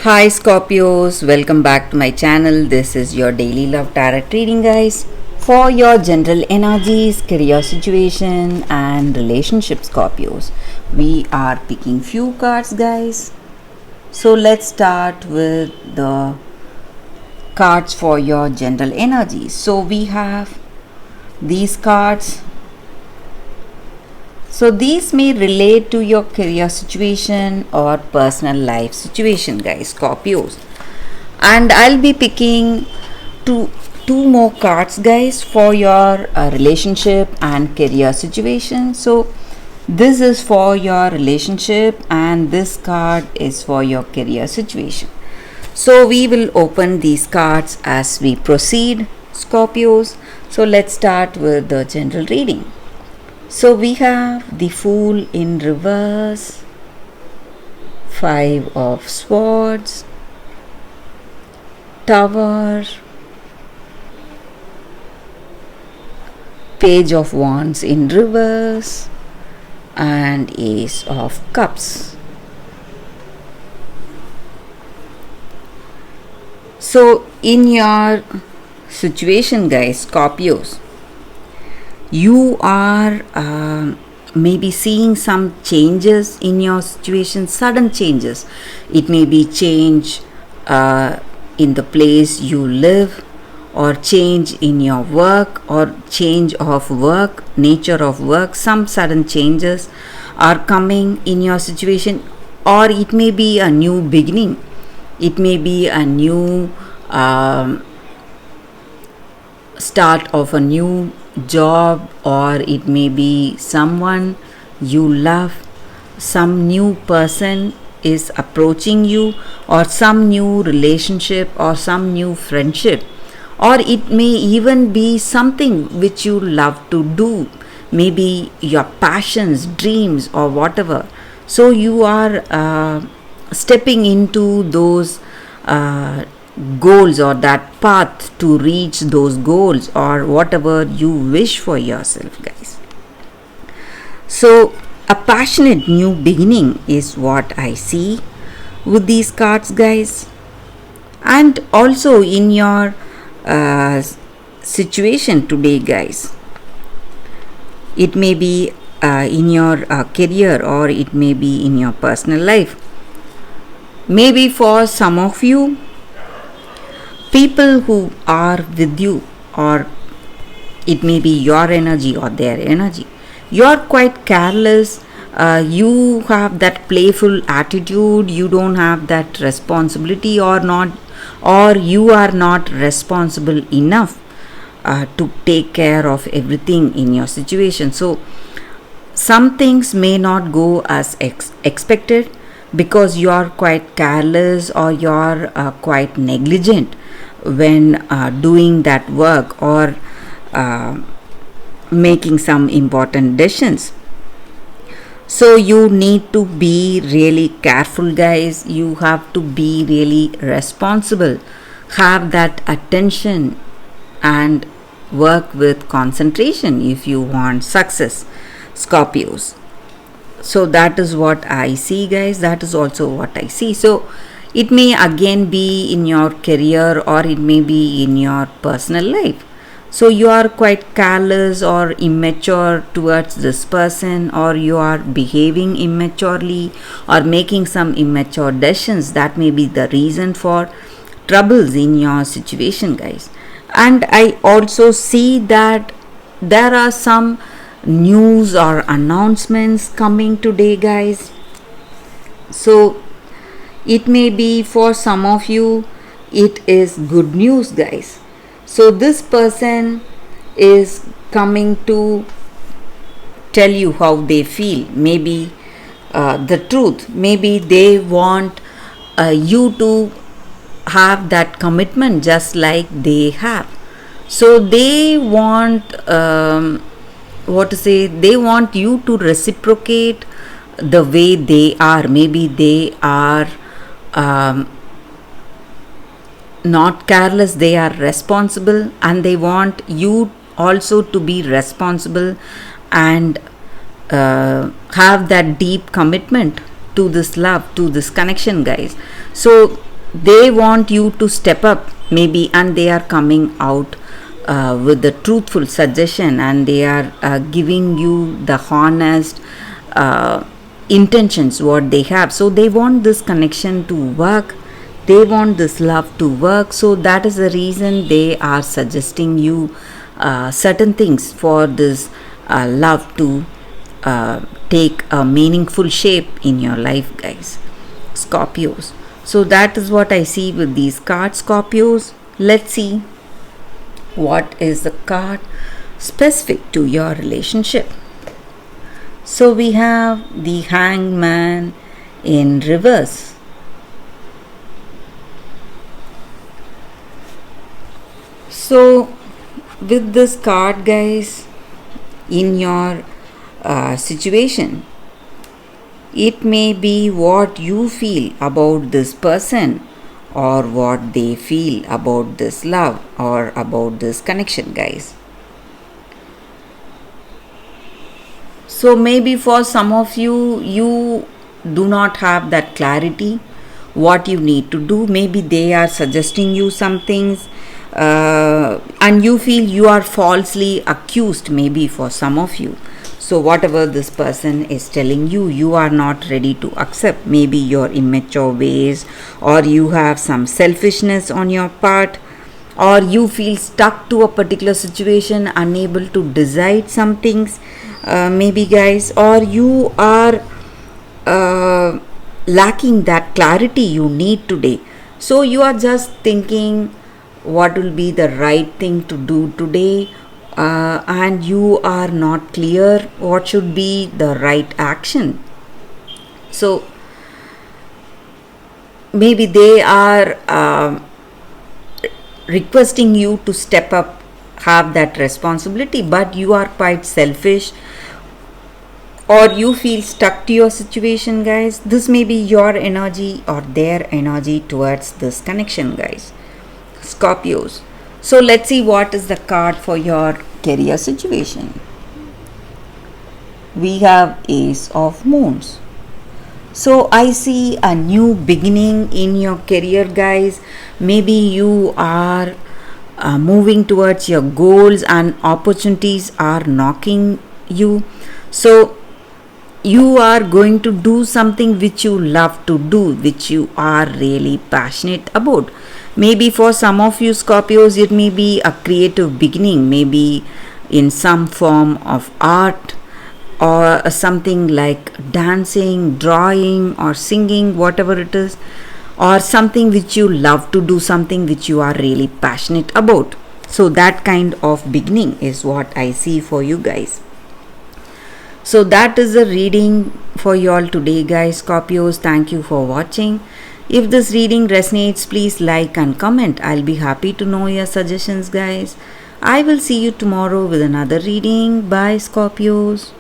Hi Scorpios, welcome back to my channel. This is your daily love tarot reading, guys. For your general energies, career situation, and relationship, Scorpios, we are picking few cards, guys. So let's start with the cards for your general energies. So we have these cards. So these may relate to your career situation or personal life situation, guys, Scorpios. And I'll be picking two more cards, guys, for your relationship and career situation. So this is for your relationship and this card is for your career situation. So we will open these cards as we proceed, Scorpios. So let's start with the general reading. So we have the Fool in reverse, Five of Swords, Tower, Page of Wands in reverse, and Ace of Cups. So in your situation, guys, Scorpios, you are maybe seeing some changes in your situation, sudden changes. It may be change in the place you live, or change in your work, or change of work, nature of work. Some sudden changes are coming in your situation, or it may be a new beginning. It may be a new start of a new job, or it may be someone you love, some new person is approaching you, or some new relationship, or some new friendship, or it may even be something which you love to do, maybe your passions, dreams, or whatever. So you are stepping into those goals, or that path to reach those goals, or whatever you wish for yourself, guys. So a passionate new beginning is what I see with these cards, guys. And also in your situation today, guys, it may be in your career, or it may be in your personal life. Maybe for some of you, people who are with you, or it may be your energy or their energy, you're quite careless. You have that playful attitude, you don't have that responsibility, or you are not responsible enough to take care of everything in your situation. So some things may not go as expected, because you are quite careless, or you are quite negligent when doing that work, or making some important decisions. So you need to be really careful, guys. You have to be really responsible, have that attention, and work with concentration if you want success, Scorpios. So that is what I see, guys. That is also what I see. So it may again be in your career, or it may be in your personal life. So you are quite careless or immature towards this person, or you are behaving immaturely, or making some immature decisions. That may be the reason for troubles in your situation, guys. And I also see that there are some news or announcements coming today, guys. So it may be for some of you, it is good news, guys. So this person is coming to tell you how they feel, maybe the truth. Maybe they want you to have that commitment just like they have. So they want they want you to reciprocate the way they are. Maybe they are not careless, they are responsible, and they want you also to be responsible and have that deep commitment to this love, to this connection, guys. So they want you to step up maybe, and they are coming out with the truthful suggestion, and they are giving you the honest intentions what they have. So they want this connection to work, they want this love to work. So that is the reason they are suggesting you certain things for this love to take a meaningful shape in your life, guys, Scorpios. So that is what I see with these cards, Scorpios. Let's see what is the card specific to your relationship. So we have the Hangman in reverse. So with this card, guys, in your situation, it may be what you feel about this person, or what they feel about this love or about this connection, guys. So maybe for some of you, you do not have that clarity what you need to do. Maybe they are suggesting you some things, and you feel you are falsely accused, maybe for some of you. So whatever this person is telling you, you are not ready to accept. Maybe your immature ways, or you have some selfishness on your part, or you feel stuck to a particular situation, unable to decide some things, maybe, guys, or you are lacking that clarity you need today. So you are just thinking what will be the right thing to do today, and you are not clear what should be the right action. So maybe they are requesting you to step up, have that responsibility, but you are quite selfish, or you feel stuck to your situation, guys. This may be your energy or their energy towards this connection, guys, Scorpios. So let's see what is the card for your career situation. We have Ace of Moons. So I see a new beginning in your career, guys. Maybe you are moving towards your goals, and opportunities are knocking you. So you are going to do something which you love to do, which you are really passionate about. Maybe for some of you, Scorpios, it may be a creative beginning, maybe in some form of art, or something like dancing, drawing, or singing, whatever it is, or something which you love to do, something which you are really passionate about. So that kind of beginning is what I see for you, guys. So that is the reading for you all today, guys, Scorpios. Thank you for watching. If this reading resonates, please like and comment. I'll be happy to know your suggestions, guys. I will see you tomorrow with another reading. Bye, Scorpios.